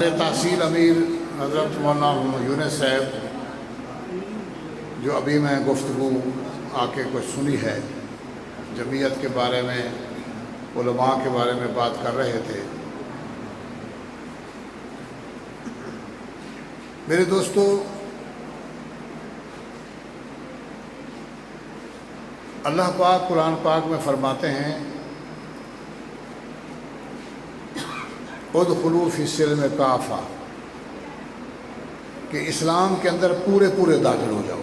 تحصیل امیر حضرت مولانا یونس صاحب جو ابھی میں گفتگو آ کے کچھ سنی ہے، جمعیت کے بارے میں، علماء کے بارے میں بات کر رہے تھے۔ میرے دوستو، اللہ پاک قرآن پاک میں فرماتے ہیں ادخلوا فی السلم کافہ، کہ اسلام کے اندر پورے داخل ہو جاؤ۔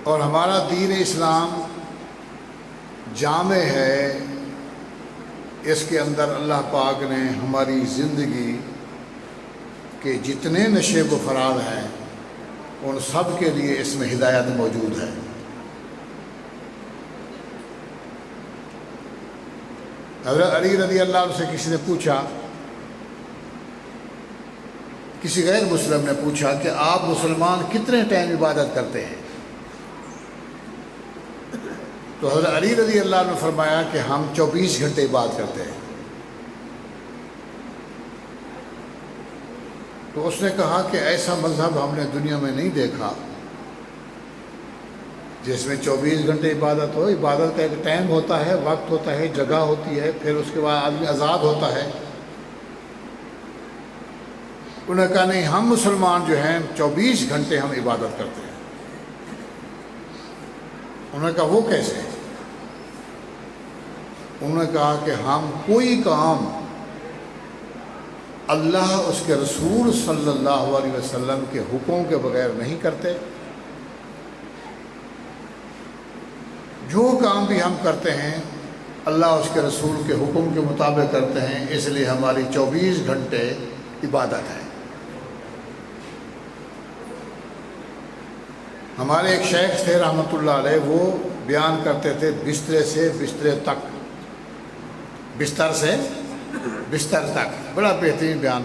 اور ہمارا دین اسلام جامع ہے، اس کے اندر اللہ پاک نے ہماری زندگی کے جتنے نشیب و فراز ہیں ان سب کے لیے اس میں ہدایت موجود ہے۔ حضرت علی رضی اللہ عنہ سے کسی نے پوچھا، کسی غیر مسلم نے پوچھا کہ آپ مسلمان کتنے ٹائم عبادت کرتے ہیں؟ تو حضرت علی رضی اللہ عنہ نے فرمایا کہ ہم 24 گھنٹے عبادت کرتے ہیں۔ تو اس نے کہا کہ ایسا مذہب ہم نے دنیا میں نہیں دیکھا جس میں 24 گھنٹے عبادت ہو۔ عبادت کا ایک ٹائم ہوتا ہے، وقت ہوتا ہے، جگہ ہوتی ہے، پھر اس کے بعد آدمی آزاد ہوتا ہے۔ انہوں نے کہا نہیں، ہم مسلمان جو ہیں 24 گھنٹے ہم عبادت کرتے ہیں۔ انہوں نے کہا وہ کیسے؟ انہوں نے کہا کہ ہم کوئی کام اللہ اس کے رسول صلی اللہ علیہ وسلم کے حکم کے بغیر نہیں کرتے۔ جو کام بھی ہم کرتے ہیں اللہ اس کے رسول کے حکم کے مطابق کرتے ہیں، اس لیے ہماری 24 گھنٹے عبادت ہے۔ ہمارے ایک شیخ تھے رحمۃ اللہ علیہ، وہ بیان کرتے تھے بسترے سے بسترے تک، بستر سے بستر تک، بڑا بہترین بیان،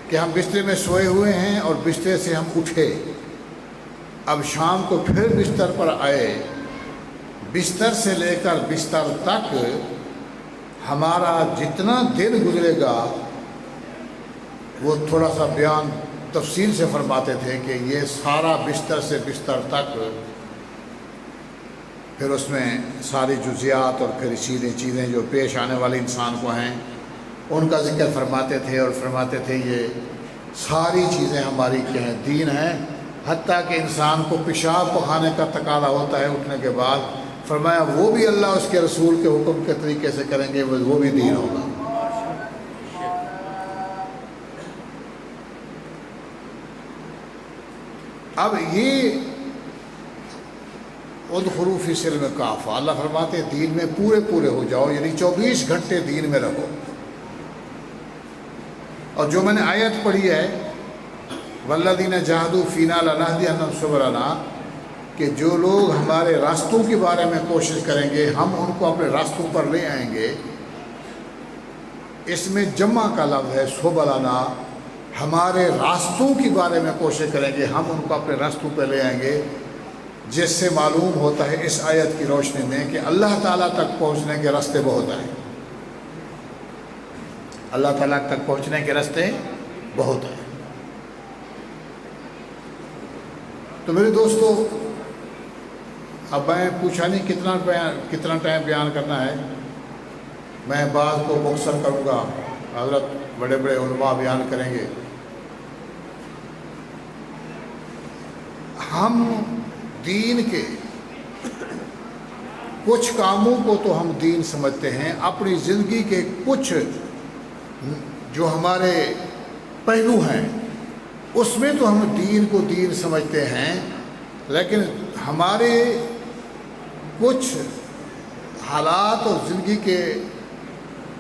کہ ہم بسترے میں سوئے ہوئے ہیں اور بسترے سے ہم اٹھے، اب شام کو پھر بستر پر آئے، بستر سے لے کر بستر تک ہمارا جتنا دن گزرے گا وہ تھوڑا سا بیان تفصیل سے فرماتے تھے کہ یہ سارا بستر سے بستر تک، پھر اس میں ساری جزیات اور پھر چیزیں جو پیش آنے والے انسان کو ہیں ان کا ذکر فرماتے تھے، اور فرماتے تھے یہ ساری چیزیں ہماری کیا ہیں، دین ہیں، حتیٰ کہ انسان کو پیشاب پخانے کا تقاضا ہوتا ہے اٹھنے کے بعد، فرمایا وہ بھی اللہ اس کے رسول کے حکم کے طریقے سے کریں گے، وہ بھی دین ہوگا۔ اب یہ ادخلوا فی السلم کافہ، اللہ فرماتے ہیں دین میں پورے ہو جاؤ، یعنی 24 گھنٹے دین میں رہو۔ اور جو میں نے آیت پڑھی ہے والذین جاہدوا فینا لنہدینہم سبلنا، کہ جو لوگ ہمارے راستوں کے بارے میں کوشش کریں گے ہم ان کو اپنے راستوں پر لے آئیں گے، اس میں جمع کا لفظ ہے سبلنا، ہمارے راستوں کے بارے میں کوشش کریں گے ہم ان کو اپنے راستوں پہ لے آئیں گے، جس سے معلوم ہوتا ہے اس آیت کی روشنی میں کہ اللہ تعالیٰ تک پہنچنے کے راستے بہت ہیں، اللہ تعالیٰ تک پہنچنے کے راستے بہت ہیں۔ تو میرے دوستو، اب میں پوچھا نہیں کتنا ٹائم بیان کرنا ہے، میں بعض کو مختصر کروں گا، حضرت بڑے علماء بیان کریں گے۔ ہم دین کے کچھ کاموں کو تو ہم دین سمجھتے ہیں، اپنی زندگی کے کچھ جو ہمارے پہلو ہیں اس میں تو ہم دین کو دین سمجھتے ہیں، لیکن ہمارے کچھ حالات اور زندگی کے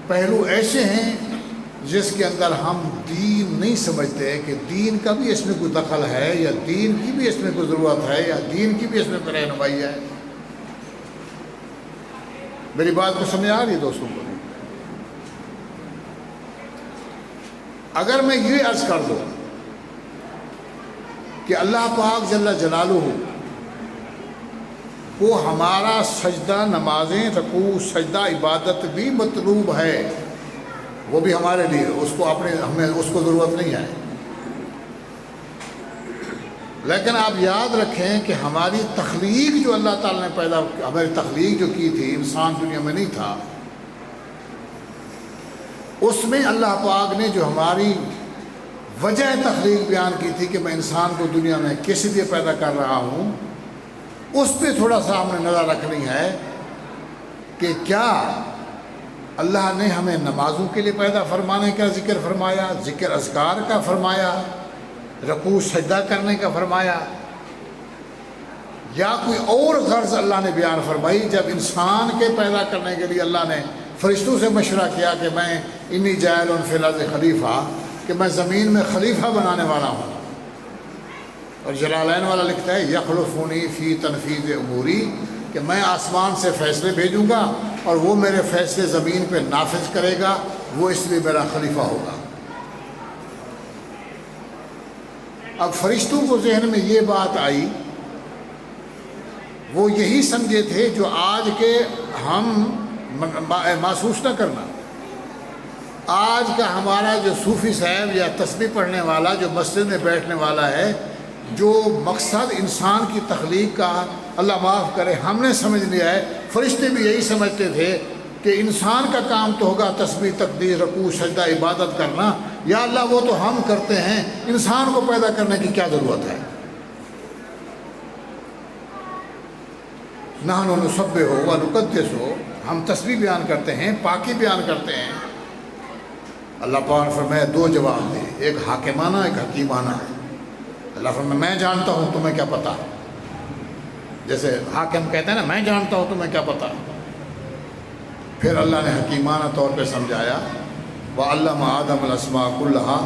پہلو ایسے ہیں جس کے اندر ہم دین نہیں سمجھتے کہ دین کا بھی اس میں کوئی دخل ہے، یا دین کی بھی اس میں کوئی ضرورت ہے، یا دین کی بھی اس میں کوئی رہنمائی ہے۔ میری بات کو سمجھ آ رہی ہے دوستوں کو؟ اگر میں یہ عرض کر دوں کہ اللہ پاک جل جلالہ وہ ہمارا سجدہ، نمازیں، رکوع سجدہ عبادت بھی مطلوب ہے، وہ بھی ہمارے لیے، ہمیں اس کو ضرورت نہیں ہے۔ لیکن آپ یاد رکھیں کہ ہماری تخلیق جو اللہ تعالیٰ نے ہماری تخلیق جو کی تھی، انسان دنیا میں نہیں تھا، اس میں اللہ پاک نے جو ہماری وجہ تخلیق بیان کی تھی کہ میں انسان کو دنیا میں کس لیے پیدا کر رہا ہوں، اس پہ تھوڑا سا ہم نے نظر رکھنی ہے کہ کیا اللہ نے ہمیں نمازوں کے لیے پیدا فرمانے کا ذکر فرمایا، ذکر اذکار کا فرمایا، رکوع سجدہ کرنے کا فرمایا، یا کوئی اور غرض اللہ نے بیان فرمائی؟ جب انسان کے پیدا کرنے کے لیے اللہ نے فرشتوں سے مشورہ کیا کہ میں انی جاعل فی الارض خلیفہ، کہ میں زمین میں خلیفہ بنانے والا ہوں، اور جلالین والا لکھتا ہے یخلفونی فی تنفیذ اموری، کہ میں آسمان سے فیصلے بھیجوں گا اور وہ میرے فیصلے زمین پہ نافذ کرے گا، وہ اس لیے میرا خلیفہ ہوگا۔ اب فرشتوں کو ذہن میں یہ بات آئی، وہ یہی سمجھے تھے جو آج کے ہم محسوس نہ کرنا۔ آج کا ہمارا جو صوفی صاحب یا تسبیح پڑھنے والا جو مسجد میں بیٹھنے والا ہے، جو مقصد انسان کی تخلیق کا اللہ معاف کرے ہم نے سمجھ لیا ہے، فرشتے بھی یہی سمجھتے تھے کہ انسان کا کام تو ہوگا تسبیح، تقدیر، رکوع سجدہ عبادت کرنا، یا اللہ وہ تو ہم کرتے ہیں، انسان کو پیدا کرنے کی کیا ضرورت ہے؟ نحن نسبح ونقدس، ہم تسبیح بیان کرتے ہیں، پاکی بیان کرتے ہیں۔ اللہ پاک نے فرمایا دو جواب دے، ایک حاکمانہ ایک حکیمانہ۔ اللہ فرمایا میں جانتا ہوں تمہیں کیا پتہ، جیسے حاکم کہتے ہیں نا میں جانتا ہوں تمہیں کیا پتہ۔ پھر اللہ نے حکیمانہ طور پہ سمجھایا، وَعَلَّمَ آدَمَ الْأَسْمَاءَ كُلَّهَا،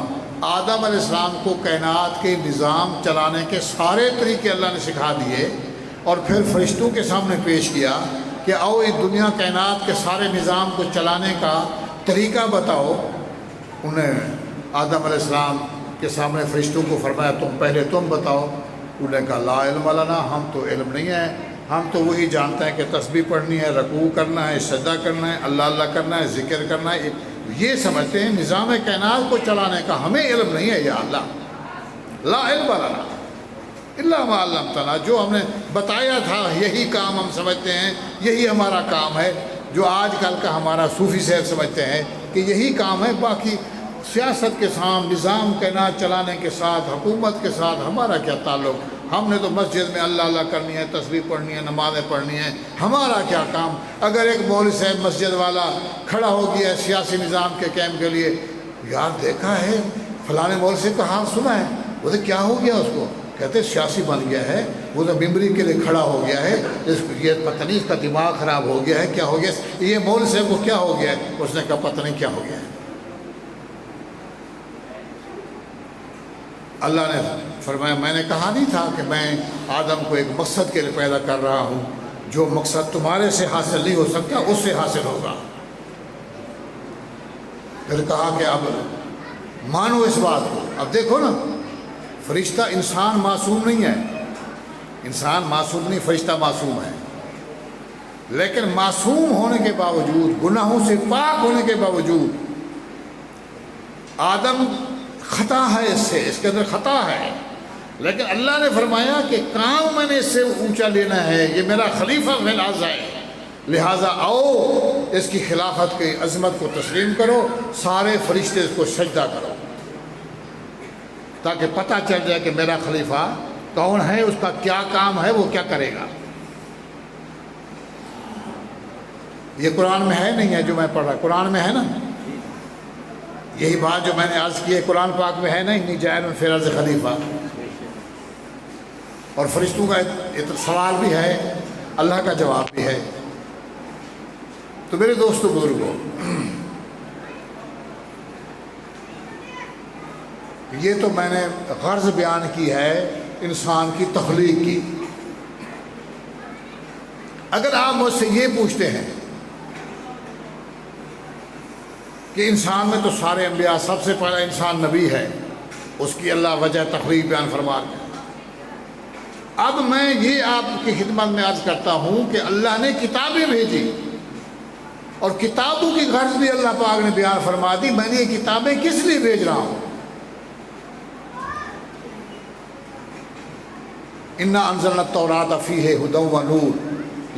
آدم علیہ السلام کو کائنات کے نظام چلانے کے سارے طریقے اللہ نے سکھا دیے، اور پھر فرشتوں کے سامنے پیش کیا کہ آؤ اس دنیا کائنات کے سارے نظام کو چلانے کا طریقہ بتاؤ۔ انہیں آدم علیہ السلام کے سامنے فرشتوں کو فرمایا تم بتاؤ۔ انہوں نے کہا لا علم لنا، ہم تو علم نہیں ہے، ہم تو وہی جانتے ہیں کہ تسبیح پڑھنی ہے، رکوع کرنا ہے، سجدہ کرنا ہے، اللہ اللہ کرنا ہے، ذکر کرنا ہے، یہ سمجھتے ہیں نظام کائنات کو چلانے کا ہمیں علم نہیں ہے یا اللہ۔ لا علم لنا الا ما علمتنا، جو ہم نے بتایا تھا یہی کام ہم سمجھتے ہیں، یہی ہمارا کام ہے، جو آج کل کا ہمارا صوفی صاحب سمجھتے ہیں کہ یہی کام ہے، باقی سیاست کے ساتھ، نظام کائنات چلانے کے ساتھ، حکومت کے ساتھ ہمارا کیا تعلق؟ ہم نے تو مسجد میں اللہ اللہ کرنی ہے، تسبیح پڑھنی ہے، نمازیں پڑھنی ہیں، ہمارا کیا کام؟ اگر ایک مولوی صاحب مسجد والا کھڑا ہو گیا ہے سیاسی نظام کے قائم کے لیے، یار دیکھا ہے فلاں مولوی صاحب کا حال سنا ہے، وہ تو کیا ہو گیا اس کو؟ کہتے سیاسی بن گیا ہے، وہ تو ممبری کے لیے کھڑا ہو گیا ہے، یہ پتہ نہیں اس کا دماغ خراب ہو گیا ہے، کیا ہو گیا؟ یہ مولوی صاحب کو کیا ہو گیا ہے؟ اس نے کہا پتہ نہیں کیا ہو گیا ہے۔ اللہ نے فرمایا میں نے کہا نہیں تھا کہ میں آدم کو ایک مقصد کے لیے پیدا کر رہا ہوں، جو مقصد تمہارے سے حاصل نہیں ہو سکتا اس سے حاصل ہوگا۔ پھر کہا کہ اب مانو اس بات کو۔ اب دیکھو نا، فرشتہ انسان معصوم نہیں ہے، انسان معصوم نہیں، فرشتہ معصوم ہے، لیکن معصوم ہونے کے باوجود، گناہوں سے پاک ہونے کے باوجود، آدم خطا ہے، اس کے اندر خطا ہے، لیکن اللہ نے فرمایا کہ کام میں نے اس سے اونچا لینا ہے، یہ میرا خلیفہ فی الارض ہے، لہٰذا آؤ اس کی خلافت کی عظمت کو تسلیم کرو، سارے فرشتے اس کو سجدہ کرو، تاکہ پتہ چل جائے کہ میرا خلیفہ کون ہے، اس کا کیا کام ہے، وہ کیا کرے گا۔ یہ قرآن میں ہے نہیں ہے جو میں پڑھ رہا، قرآن میں ہے نا، یہی بات جو میں نے عرض کی ہے قرآن پاک میں ہے نا، انی جاعل فی الارض خلیفہ۔ اور فرشتوں کا سوال بھی ہے، اللہ کا جواب بھی ہے۔ تو میرے دوستو بزرگوں، یہ تو میں نے غرض بیان کی ہے انسان کی تخلیق کی۔ اگر آپ مجھ سے یہ پوچھتے ہیں کہ انسان میں تو سارے انبیاء، سب سے پہلا انسان نبی ہے، اس کی اللہ وجہ تخلیق بیان فرما رہے ہیں، اب میں یہ آپ کی خدمت میں عرض کرتا ہوں کہ اللہ نے کتابیں بھیجی اور کتابوں کی غرض بھی اللہ پاک نے بیان فرما دی. میں نے یہ کتابیں کس لیے بھیج رہا ہوں؟ انا انزلنا التوراۃ فیہ ھدی ونور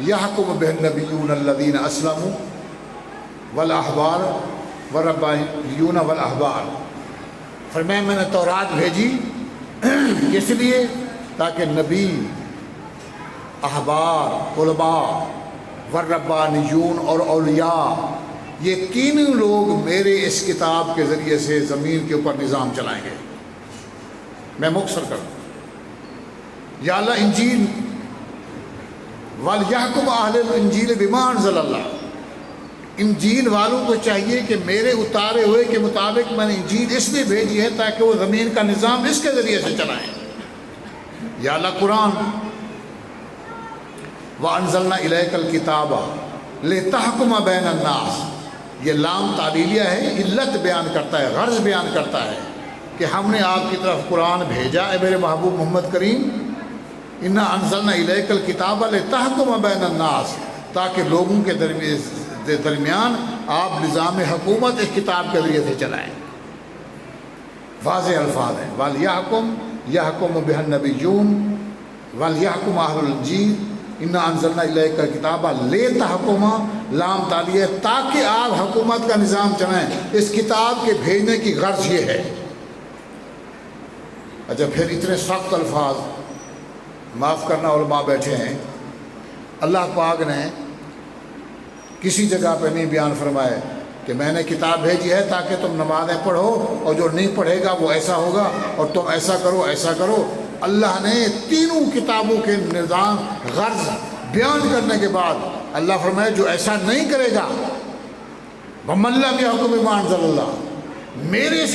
یحکم بہ النبیون الذین اسلموا والاحبار والربانیون والاحبار. فرمایا میں نے تورات بھیجی کس لیے؟ تاکہ نبی، احبار، علماء، والربانیون اور اولیاء، یہ تینوں لوگ میرے اس کتاب کے ذریعے سے زمین کے اوپر نظام چلائیں گے. میں مختصر کروں. یا اللہ انجیل وَلْيَحْكُمْ أَهْلُ الْإِنجِيلِ بِمَا أَنزَلَ اللَّهُ، انجیل والوں کو چاہیے کہ میرے اتارے ہوئے کے مطابق میں نے انجیل اس لیے بھیجی ہے تاکہ وہ زمین کا نظام اس کے ذریعے سے چلائیں. یا اللہ قرآن وَأَنزَلْنَا إِلَيْكَ الْكِتَابَ لِتَحْكُمَ بَيْنَ النَّاسِ، یہ لام تعلیلیہ ہے، علت بیان کرتا ہے، غرض بیان کرتا ہے کہ ہم نے آپ کی طرف قرآن بھیجا اے میرے محبوب محمد کریم. اِنَّا أَنزَلْنَا إِلَيْكَ الْكِتَابَ لِتَحْكُمَ بَيْنَ النَّاسِ، تاکہ لوگوں کے درمیان آپ نظام حکومت اس کتاب کے ذریعے سے چلائیں. واضح الفاظ ہیں. وَلْيَحْكُمْ يَحْكُمُ بِهِ النَّبِيُّونَ وَلْيَحْكُمْ أَهْلُ الْإِنجِيلِ اِنَّا أَنزَلْنَا إِلَيْكَ الْكِتَابَ لِتَحْكُمَ، لام تعلیہ ہے تاکہ آپ حکومت کا نظام چلائیں. اس کتاب کے بھیجنے کی غرض یہ ہے. اچھا پھر اتنے سخت الفاظ، معاف کرنا علماء بیٹھے ہیں، اللہ پاک نے کسی جگہ پہ نہیں بیان فرمائے کہ میں نے کتاب بھیجی ہے تاکہ تم نمازیں پڑھو اور جو نہیں پڑھے گا وہ ایسا ہوگا اور تم ایسا کرو ایسا کرو. اللہ نے تینوں کتابوں کے نظام غرض بیان کرنے کے بعد اللہ فرمائے جو ایسا نہیں کرے گا وَمَن لَّمْ يَحْكُم بِمَا أَنزَلَ اللَّهُ، میرے اس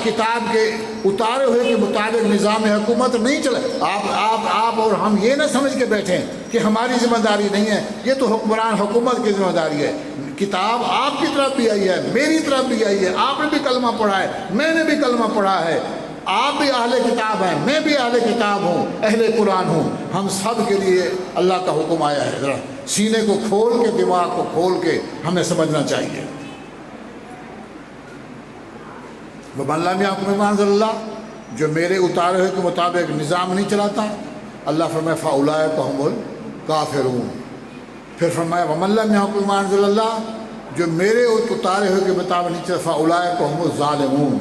کتاب کے اتارے ہوئے کے مطابق نظام حکومت نہیں چلے. آپ اور ہم یہ نہ سمجھ کے بیٹھیں کہ ہماری ذمہ داری نہیں ہے، یہ تو حکمران حکومت کی ذمہ داری ہے. کتاب آپ کی طرف بھی آئی ہے، میری طرف بھی آئی ہے، آپ نے بھی کلمہ پڑھا ہے، میں نے بھی کلمہ پڑھا ہے، آپ بھی اہل کتاب ہیں، میں بھی اہل کتاب ہوں، اہل قرآن ہوں. ہم سب کے لیے اللہ کا حکم آیا ہے. ذرا سینے کو کھول کے، دماغ کو کھول کے ہمیں سمجھنا چاہیے. وَمَن لَّمْ يَحْكُم بِمَا أَنزَلَ اللَّهُ، جو میرے اتارے ہوئے کے مطابق نظام نہیں چلاتا، اللہ فرمائے فَأُولَٰئِكَ هُمُ الْكَافِرُونَ. پھر فرمایا وَمَن لَّمْ يَحْكُم بِمَا أَنزَلَ اللَّهُ، جو میرے اتارے ہوئے کے مطابق نہیں چلتا، فَأُولَٰئِكَ هُمُ الظَّالِمُونَ.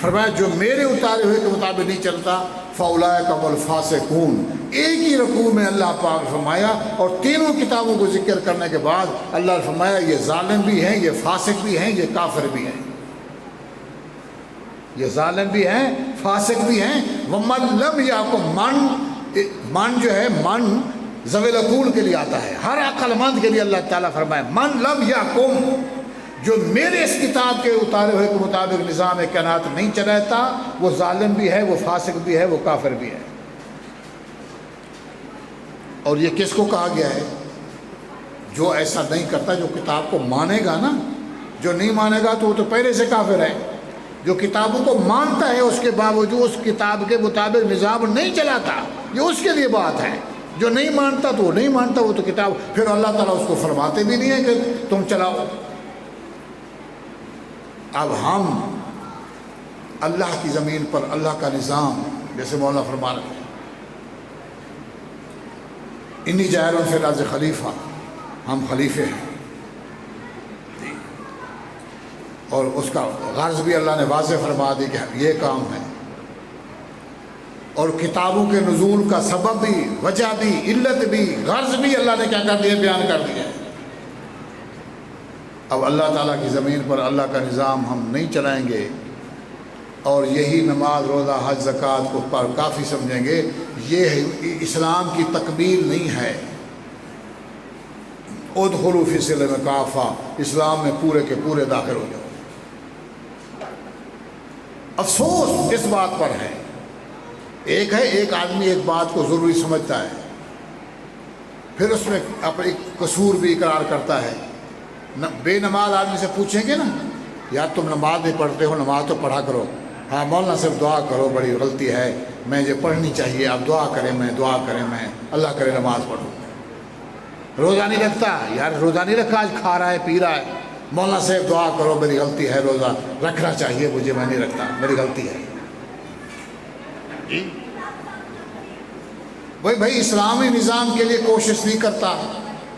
فرمایا جو میرے اتارے ہوئے کے مطابق نہیں چلتا، فَأُولَٰئِكَ هُمُ الْفَاسِقُونَ. ایک ہی رکوع میں اللہ پاک نے فرمایا اور تینوں کتابوں کو ذکر کرنے کے بعد اللہ نے فرمایا یہ ظالم بھی ہیں، یہ فاسق بھی ہیں، یہ کافر بھی ہیں. یہ ظالم بھی ہیں، فاسق بھی ہیں. وَمَن لَّمْ يَحْكُم، من جو ہے من ذوی العقول کے لیے آتا ہے، ہر عقل مند کے لیے اللہ تعالیٰ فرمائے من لم یحکم، جو میرے اس کتاب کے اتارے ہوئے کے مطابق نظام کائنات نہیں چلاتا، وہ ظالم بھی ہے، وہ فاسق بھی ہے، وہ کافر بھی ہے. اور یہ کس کو کہا گیا ہے؟ جو ایسا نہیں کرتا، جو کتاب کو مانے گا نا. جو نہیں مانے گا تو وہ تو پہلے سے کافر ہے. جو کتابوں کو مانتا ہے اس کے باوجود اس کتاب کے مطابق نظام نہیں چلاتا، یہ اس کے لیے بات ہے. جو نہیں مانتا تو وہ نہیں مانتا، وہ تو کتاب، پھر اللہ تعالیٰ اس کو فرماتے بھی نہیں ہے کہ تم چلاؤ. اب ہم اللہ کی زمین پر اللہ کا نظام، جیسے مولانا فرما رہے ہیں انی جاعل فی الارض خلیفہ، ہم خلیفے ہیں. اور اس کا غرض بھی اللہ نے واضح فرما دی کہ یہ کام ہے. اور کتابوں کے نزول کا سبب بھی، وجہ بھی، علت بھی، غرض بھی اللہ نے کیا کر دیا، بیان کر دیا. اب اللہ تعالیٰ کی زمین پر اللہ کا نظام ہم نہیں چلائیں گے اور یہی نماز، روزہ، حج، زکوٰۃ کو پر کافی سمجھیں گے، یہ اسلام کی تکمیل نہیں ہے. ادخلوا فی السلم کافہ، اسلام میں پورے کے پورے داخل ہو جاؤ. افسوس اس بات پر ہے، ایک ہے ایک آدمی ایک بات کو ضروری سمجھتا ہے، پھر اس میں اپنے قصور بھی اقرار کرتا ہے. بے نماز آدمی سے پوچھیں گے نا، یا تم نماز نہیں پڑھتے ہو، نماز تو پڑھا کرو. ہاں مولانا صرف دعا کرو بڑی غلطی ہے، میں یہ پڑھنی چاہیے، آپ دعا کریں، میں دعا کریں، میں اللہ کرے نماز پڑھوں۔ روزہ نہیں رکھتا، یار روزہ نہیں رکھا، آج کھا رہا ہے پی رہا ہے، مولانا صاحب دعا کرو میری غلطی ہے، روزہ رکھنا چاہیے مجھے، میں نہیں رکھتا، میری غلطی ہے۔ جی بھائی اسلامی نظام کے لیے کوشش نہیں کرتا،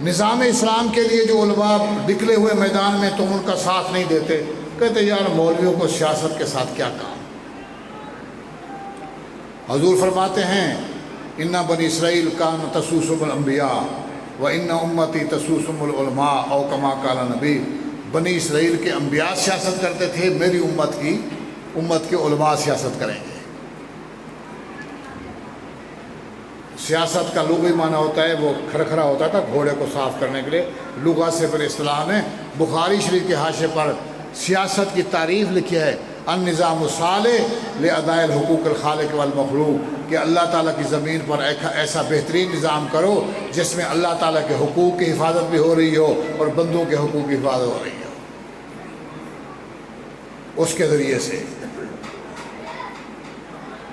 نظام اسلام کے لیے جو علماء نکلے ہوئے میدان میں تم ان کا ساتھ نہیں دیتے، کہتے یار مولویوں کو سیاست کے ساتھ کیا کام۔ حضور فرماتے ہیں ان بنی اسرائیل کان تسوسهم الانبیاء و ان امتی تسوسهم العلماء او کما قال نبی، بنی اسرائیل کے انبیاء سیاست کرتے تھے، میری امت کے علماء سیاست کریں گے۔ سیاست کا لغوی معنی ہوتا ہے، وہ کھرکھرا ہوتا تھا گھوڑے کو صاف کرنے کے لیے، لغت سے پھر اصطلاح میں بخاری شریف کے حاشیے پر سیاست کی تعریف لکھی ہے، النظام الصالح لاداء الحقوق الخالق والمخلوق، کہ اللہ تعالیٰ کی زمین پر ایسا بہترین نظام کرو جس میں اللہ تعالیٰ کے حقوق کی حفاظت بھی ہو رہی ہو اور بندوں کے حقوق کی حفاظت ہو رہی ہو، اس کے ذریعے سے،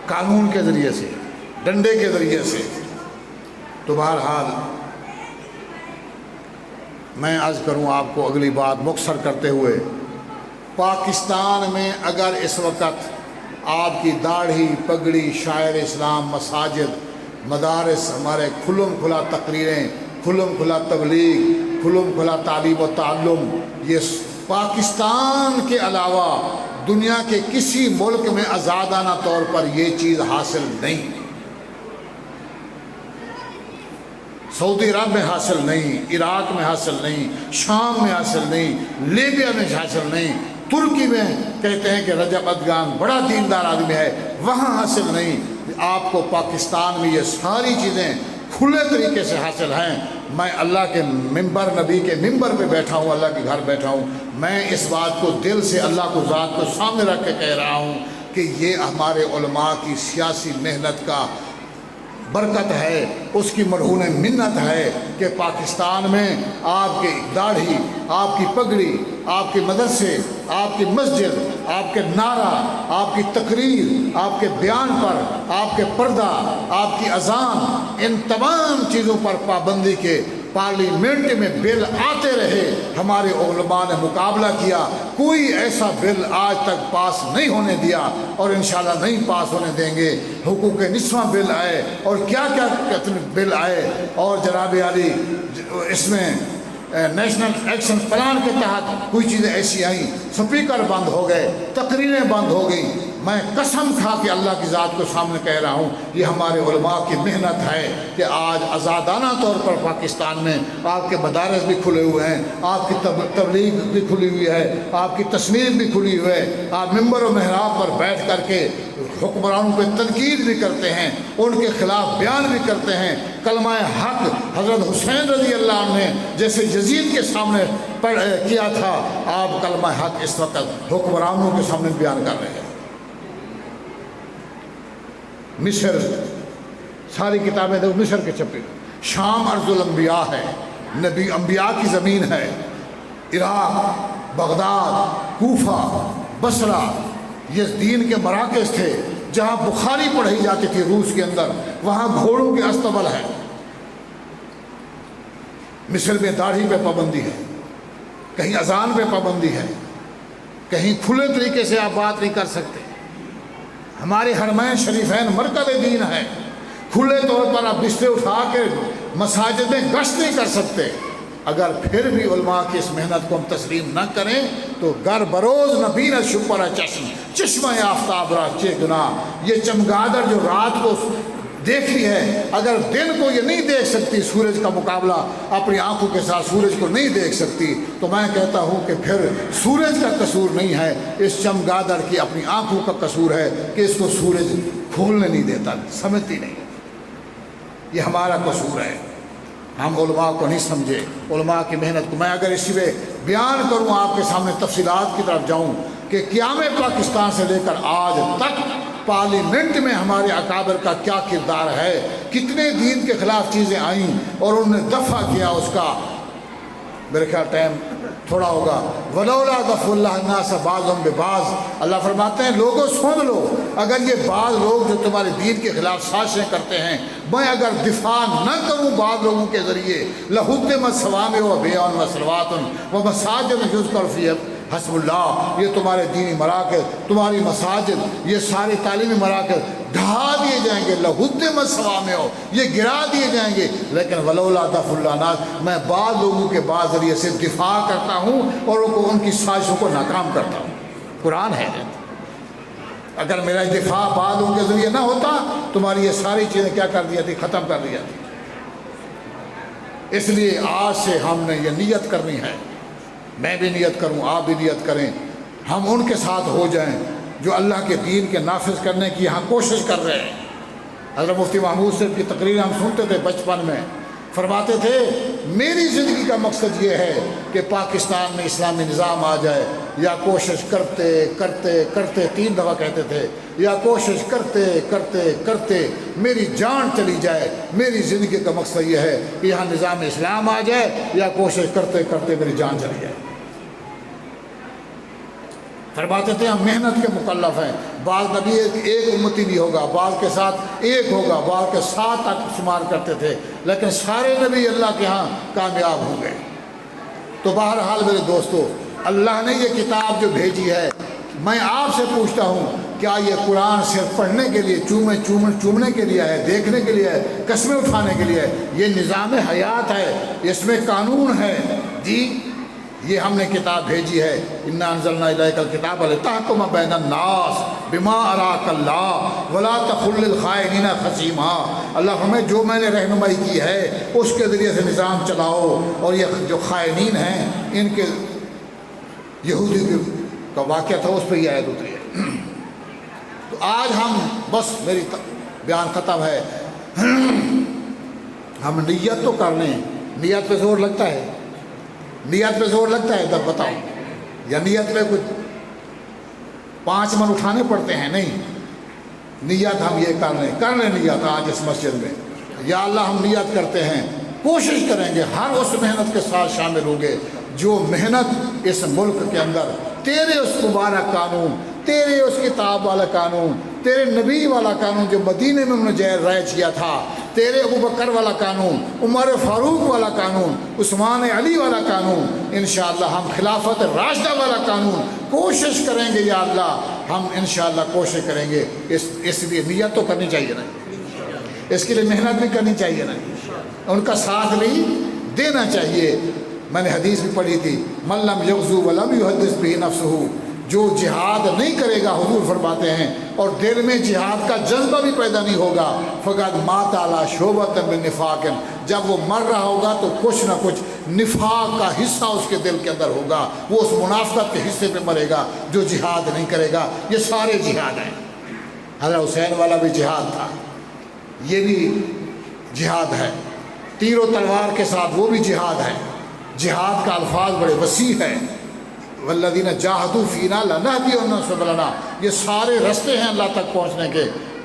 قانون کے ذریعے سے، ڈنڈے کے ذریعے سے۔ تو بہرحال میں عرض کروں آپ کو اگلی بات مختصر کرتے ہوئے، پاکستان میں اگر اس وقت آپ کی داڑھی پگڑی، شاعر اسلام، مساجد، مدارس ہمارے کھلم کھلا تقریریں، کھلم کھلا تبلیغ، کھلم کھلا تعلیم و تعلم، یہ پاکستان کے علاوہ دنیا کے کسی ملک میں آزادانہ طور پر یہ چیز حاصل نہیں، سعودی عرب میں حاصل نہیں، عراق میں حاصل نہیں، شام میں حاصل نہیں، لیبیا میں حاصل نہیں، ترکی میں کہتے ہیں کہ رجب ادگان بڑا دیندار آدمی ہے، وہاں حاصل نہیں۔ آپ کو پاکستان میں یہ ساری چیزیں کھلے طریقے سے حاصل ہیں۔ میں اللہ کے ممبر، نبی کے ممبر پہ بیٹھا ہوں، اللہ کے گھر بیٹھا ہوں، میں اس بات کو دل سے اللہ کو ذات کو سامنے رکھ کے کہہ رہا ہوں کہ یہ ہمارے علماء کی سیاسی محنت کا برکت ہے، اس کی مرہون منت ہے کہ پاکستان میں آپ کی داڑھی، آپ کی پگڑی، آپ کے مدرسے، آپ کی مسجد، آپ کے نعرہ، آپ کی تقریر، آپ کے بیان پر، آپ کے پردہ، آپ کی اذان، ان تمام چیزوں پر پابندی کے پارلیمنٹ میں بل آتے رہے۔ ہمارے علماء نے مقابلہ کیا، کوئی ایسا بل آج تک پاس نہیں ہونے دیا اور انشاءاللہ نہیں پاس ہونے دیں گے۔ حقوق نسواں بل آئے اور کیا کیا بل آئے، اور جناب عالی اس میں نیشنل ایکشن پلان کے تحت کوئی چیزیں ایسی آئیں، سپیکر بند ہو گئے، تقریریں بند ہو گئیں۔ میں قسم کھا کے اللہ کی ذات کو سامنے کہہ رہا ہوں، یہ ہمارے علماء کی محنت ہے کہ آج آزادانہ طور پر پاکستان میں آپ کے مدارس بھی کھلے ہوئے ہیں، آپ کی تبلیغ بھی کھلی ہوئی ہے، آپ کی تصنیف بھی کھلی ہوئی ہے، آپ ممبر و محراب پر بیٹھ کر کے حکمرانوں پہ تنقید بھی کرتے ہیں، ان کے خلاف بیان بھی کرتے ہیں۔ کلمہ حق حضرت حسین رضی اللہ عنہ نے جیسے یزید کے سامنے کیا تھا، آپ کلمہ حق اس وقت حکمرانوں کے سامنے بیان کر رہے ہیں۔ مصر، ساری کتابیں دیکھو مصر کے چھپے، شام ارض الانبیاء ہے، نبی انبیاء کی زمین ہے، عراق، بغداد، کوفہ، بصرہ، یہ دین کے مراکز تھے جہاں بخاری پڑھی جاتی تھی روس کے اندر، وہاں گھوڑوں کے استبل ہے۔ مصر میں داڑھی پہ پابندی ہے، کہیں اذان پہ پابندی ہے، کہیں کھلے طریقے سے آپ بات نہیں کر سکتے۔ ہمارے حرمین شریفین مرکز دین ہے، کھلے طور پر آپ بستر اٹھا کے مساجد میں گشت نہیں کر سکتے۔ اگر پھر بھی علماء کی اس محنت کو ہم تسلیم نہ کریں تو گر بروز نبین شپر چشم، چشمہ آفتاب راچے گناہ، یہ چمگادڑ جو رات کو دیکھتی ہے، اگر دن کو یہ نہیں دیکھ سکتی، سورج کا مقابلہ اپنی آنکھوں کے ساتھ سورج کو نہیں دیکھ سکتی، تو میں کہتا ہوں کہ پھر سورج کا قصور نہیں ہے، اس چمگادڑ کی اپنی آنکھوں کا قصور ہے کہ اس کو سورج کھولنے نہیں دیتا، سمجھتی نہیں، یہ ہمارا قصور ہے۔ ہم علماء کو نہیں سمجھے، علماء کی محنت کو۔ میں اگر اسی میں بیان کروں آپ کے سامنے، تفصیلات کی طرف جاؤں کہ قیام پاکستان سے لے کر آج تک پارلیمنٹ میں ہمارے اکابر کا کیا کردار ہے، کتنے دین کے خلاف چیزیں آئیں اور انہوں نے دفع کیا اس کا۔ میرے خیال ٹائم تھوڑا ہوگا۔ ولولا دفع اللہ الناس بعضهم ببعض، اللہ فرماتے ہیں لوگوں سن لو، اگر یہ بعض لوگ جو تمہارے دین کے خلاف سازشیں کرتے ہیں، میں اگر دفاع نہ کروں بعض لوگوں کے ذریعے، لہدمت صوامع وبیع وصلوات ومساجد یذکر فیہا حسب اللہ، یہ تمہارے دینی مراکز، تمہاری مساجد، یہ سارے تعلیمی مراکز ڈھا دیے جائیں گے، لہدمت صوامع، یہ گرا دیے جائیں گے، لیکن ولولا دفع اللہ الناس، میں بعض لوگوں کے بعض ذریعے سے دفاع کرتا ہوں اور ان کی سازشوں کو ناکام کرتا ہوں۔ قرآن ہے، اگر میرا دفاع بعض لوگوں کے ذریعے نہ ہوتا، تمہاری یہ ساری چیزیں کیا کر دیا تھی؟ ختم کر دیا تھی۔ اس لیے آج سے ہم نے یہ نیت کرنی ہے، میں بھی نیت کروں، آپ بھی نیت کریں، ہم ان کے ساتھ ہو جائیں جو اللہ کے دین کے نافذ کرنے کی یہاں کوشش کر رہے ہیں۔ حضرت مفتی محمود صاحب کی تقریر ہم سنتے تھے بچپن میں، فرماتے تھے میری زندگی کا مقصد یہ ہے کہ پاکستان میں اسلامی نظام آ جائے، یا کوشش کرتے کرتے کرتے 3 دفعہ کہتے تھے، یا کوشش کرتے کرتے کرتے میری جان چلی جائے، میری زندگی کا مقصد یہ ہے کہ یہاں نظام اسلام آ جائے، یا کوشش کرتے کرتے میری جان چلی جائے۔ فرماتے تھے ہم محنت کے مکلف ہیں، بعض نبی ایک امتی نہیں ہوگا، بعض کے ساتھ ایک ہوگا، بعض کے 7 تک شمار کرتے تھے، لیکن سارے نبی اللہ کے ہاں کامیاب ہوں گے۔ تو بہرحال میرے دوستو، اللہ نے یہ کتاب جو بھیجی ہے، میں آپ سے پوچھتا ہوں کیا یہ قرآن صرف پڑھنے کے لیے، چومنے کے لیے ہے، دیکھنے کے لیے ہے، قسمیں اٹھانے کے لیے ہے؟ یہ نظام حیات ہے، اس میں قانون ہے جی۔ یہ ہم نے کتاب بھیجی ہے، انا انزلنا الیک الکتاب لتحکم بین الناس بما اراک اللہ ولا تکن للخائنین خصیما۔ اللہ فرمائے جو میں نے رہنمائی کی ہے اس کے ذریعے سے نظام چلاؤ، اور یہ جو خائنین ہیں ان کے یہودی کا واقعہ تھا، اس پہ یہ آیت اتری ہے۔ تو آج ہم بس میری بیان ختم ہے، ہم نیت تو کر لیں۔ نیت پہ زور لگتا ہے؟ نیت پہ زور لگتا ہے؟ تب بتاؤ، یا نیت پہ کچھ 5 من اٹھانے پڑتے ہیں؟ نہیں، نیت ہم یہ کر لیں نیت آج اس مسجد میں، یا اللہ ہم نیت کرتے ہیں، کوشش کریں گے ہر اس محنت کے ساتھ شامل ہوں گے جو محنت اس ملک کے اندر تیرے اس مبارک قانون، تیرے اس کتاب والا قانون، تیرے نبی والا قانون جو مدینے میں انہوں نے رائج کیا تھا، تیرے ابو بکر والا قانون، عمر فاروق والا قانون، عثمان علی والا قانون، انشاءاللہ ہم خلافت راشدہ والا قانون کوشش کریں گے یا اللہ، ہم انشاءاللہ کوشش کریں گے۔ اس لیے نیت تو کرنی چاہیے نا، اس کے لیے محنت بھی کرنی چاہیے نا، ان کا ساتھ نہیں دینا چاہیے۔ میں نے حدیث بھی پڑھی تھی، من لم یغزو ولم یحدث بہ نفسہ، جو جہاد نہیں کرے گا، حضور فرماتے ہیں، اور دل میں جہاد کا جذبہ بھی پیدا نہیں ہوگا، فقد مات علی شعبۃ من نفاق، جب وہ مر رہا ہوگا تو کچھ نہ کچھ نفاق کا حصہ اس کے دل کے اندر ہوگا، وہ اس منافقت کے حصے پہ مرے گا جو جہاد نہیں کرے گا۔ یہ سارے جہاد ہیں، حضرت حسین والا بھی جہاد تھا، یہ بھی جہاد ہے، تیر و تلوار کے ساتھ وہ بھی جہاد ہے۔ جہاد کا الفاظ بڑے وسیع ہے، والذین جاہدوا فینا لنہدینہم سبلنا، یہ سارے رستے ہیں اللہ تک پہنچنے کے۔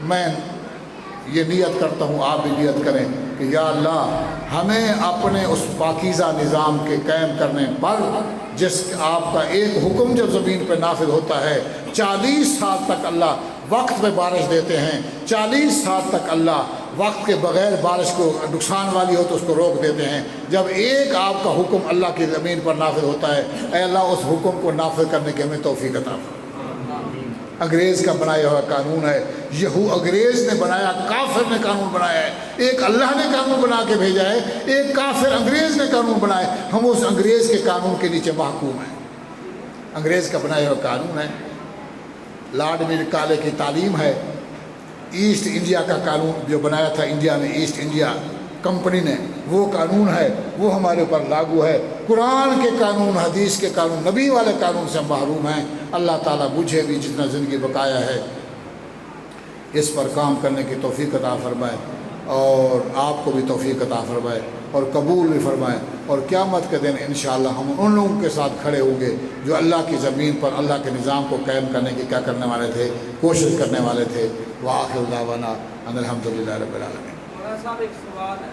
میں یہ نیت کرتا ہوں، آپ بھی نیت کریں کہ یا اللہ ہمیں اپنے اس پاکیزہ نظام کے قائم کرنے پر، جس آپ کا ایک حکم جب زمین پہ نافذ ہوتا ہے، 40 سال تک اللہ وقت پہ بارش دیتے ہیں، 40 سال تک اللہ وقت کے بغیر بارش کو نقصان والی ہو تو اس کو روک دیتے ہیں۔ جب ایک آپ کا حکم اللہ کی زمین پر نافذ ہوتا ہے، اے اللہ اس حکم کو نافذ کرنے کی ہمیں توفیق عطا فرما۔ انگریز کا بنایا ہوا قانون ہے، انگریز نے بنایا، کافر نے قانون بنایا ہے، ایک اللہ نے قانون بنا کے بھیجا ہے، ایک کافر انگریز نے قانون بنایا ہے، ہم اس انگریز کے قانون کے نیچے محکوم ہیں۔ انگریز کا بنایا ہوا قانون ہے، لارڈ میر کی تعلیم ہے، ایسٹ انڈیا کا قانون جو بنایا تھا انڈیا میں، ایسٹ انڈیا کمپنی نے، وہ قانون ہے، وہ ہمارے اوپر لاگو ہے۔ قرآن کے قانون، حدیث کے قانون، نبی والے قانون سے ہم محروم ہیں۔ اللہ تعالیٰ مجھے بھی جتنا زندگی بقایا ہے اس پر کام کرنے کی توفیق عطا فرمائے، اور آپ کو بھی توفیق عطا فرمائے اور قبول بھی فرمائے، اور قیامت کے دن انشاءاللہ ہم ان لوگوں کے ساتھ کھڑے ہوں گے جو اللہ کی زمین پر اللہ کے نظام کو قائم کرنے کی کیا کرنے والے تھے، کوشش کرنے والے تھے۔ وآخر دعوانا ان الحمدللہ رب العالمین۔ مولانا صاحب ایک سوال ہے،